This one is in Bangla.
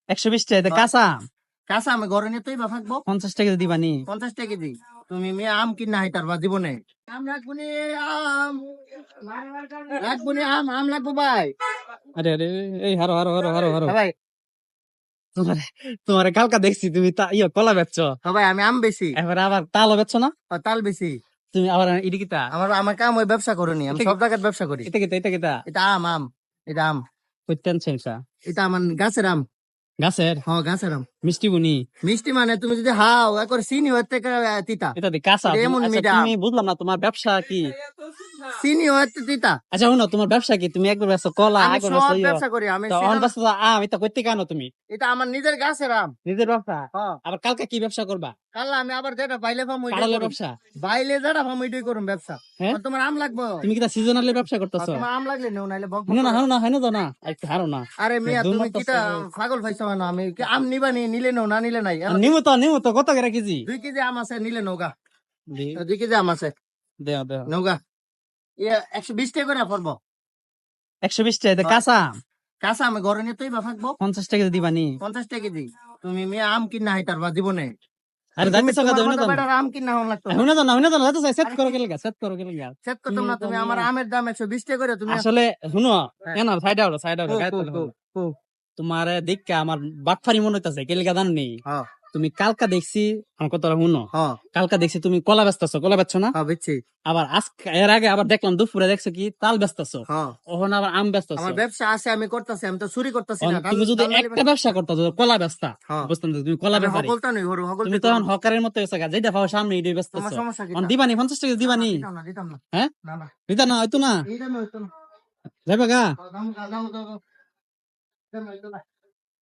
120 টাকা কাঁচা আম। কাঁচা আমি ঘরে নিয়ে তুই বা থাকবো 50 টাকা দিবানি। 50 টাকা কেজি। তুমি মেয়ে আম কিনা হাইতার বা জীবনে আম লাগবো নি আম লাগবো নি আম লাগবো ভাই। আরে আরে এই হারো হারো হারো হারো হারো। ভাই তোমার তোমার কালকা দেখছি তুমি কলা বেচছো, ভাই আমি আম বেশি এবার আবার তালও বেচছো না তাল বেশি। তুমি, আবার ইডিকিতা আমার আমার কাম ওই ব্যবসা করিনি, আমি সব জায়গায় ব্যবসা করি। এটা কিতা এটা কিতা এটা আম এটা আম কইতেন সেটা এটা আমার গাছের আম। গাছের হ্যাঁ গাছের আম মিষ্টি বুনি। মিষ্টি মানে তুমি যদি হাও একবার চিনি হতে তিতা এটা দি কাঁচা এটা এমন আচ্ছা মিঠা আম। তুমি বুঝলাম না তোমার ব্যবসা কি। চিনি হতে তিতা। আচ্ছা শুনো তোমার ব্যবসা কি, তুমি একবার বেচো কলা আমি একবার সব বেচো ব্যবসা করি আমি অন বেচো আম, এটা কইতে কেন তুমি এটা আমার নিজের গাছের আম। নিজের ব্যবসা? হ্যাঁ আবার কালকে কি ব্যবসা করবা? কাল আমি আবার যেটা বাইলে ফাম ওইটাই কাঁড়ালের করুম। ব্যবসা? বাইলে যেটা ফাম ওইটাই করুম ব্যবসা। হ্যাঁ আর তোমার আম লাগবো? তুমি কি সিজনালি ব্যবসা করতেছো? তোমার আম লাগলে নেও নাইলে বক বক না না করো। হারো না হারো না একটু হারো না। আরে মিয়া দূর তুমি মারতাছো। কিটা পাগল পাইছো না, আমি কি আম নিবা নিলে নেও না নিলে নাই। নিমু তো কত করে কেজি? 2 কেজি আম আছে নিলে নৌগা। দি 2 কেজি আম আছে দেও দেও। নৌগা। 120 টাকা করে পড়বো। 120 টাকা কাঁচা আম। কাঁচা আমি ঘরে নিয়ে তুই বা থাকবো 50 টাকা দিবানি। 50 টাকা কেজি। তুমি মেয়ে আম কিনা হাইতার বা জীবনে আরে তুমি যাইতেছো তোমার কাজে মতো বেটার আম কিনা হন লাগতো না। হুনে তো যাইতেছো সেট করো কেলগা সেট করো কেলগা। চেক করতাম না, তুমি আমার আমের দাম 120 টাকা করে তুমি আসলে শুনো হ্যাঁ। এনা সাইড আউট গাইতে তোমার দেখকে আমার বাটফারি মনে হইতাছে কেলগা দান নেই। হ্যাঁ তুমি কালকা দেখছি আমার কথাটা শুনো, হ্যাঁ কালকা দেখছি তুমি কলা বেচতেছো, কলা বেচছো না? হ্যাঁ বুঝছি। আবার আজকে এর আগে আবার দেখলাম দুপুরে দেখছো কি তাল বেচতেছো, হ্যাঁ ওখানে আবার আম বেচতেছো। আমার ব্যবসা আছে আমি করতেছি, আমি তো চুরি করতেছি না। তুমি যদি একটা ব্যবসা করতো কলা বেচতা হ্যাঁ বুঝতাম তো তুমি কলা আমি ব্যাপারী। হকলতা নই হরু হকল তুমি তো এখন হকারের মতো গেছো গা, যেটা পাও সামনে এটাই তোমার বেচতেছো। সমস্যা কি? দিবানি 50 টাকা দিবানি? দিতাম না হ্যাঁ না না দিতা না হয়তো না এইটা নয় তো না। যাইবা গা। দাম দাম দাম দাম দাম দাম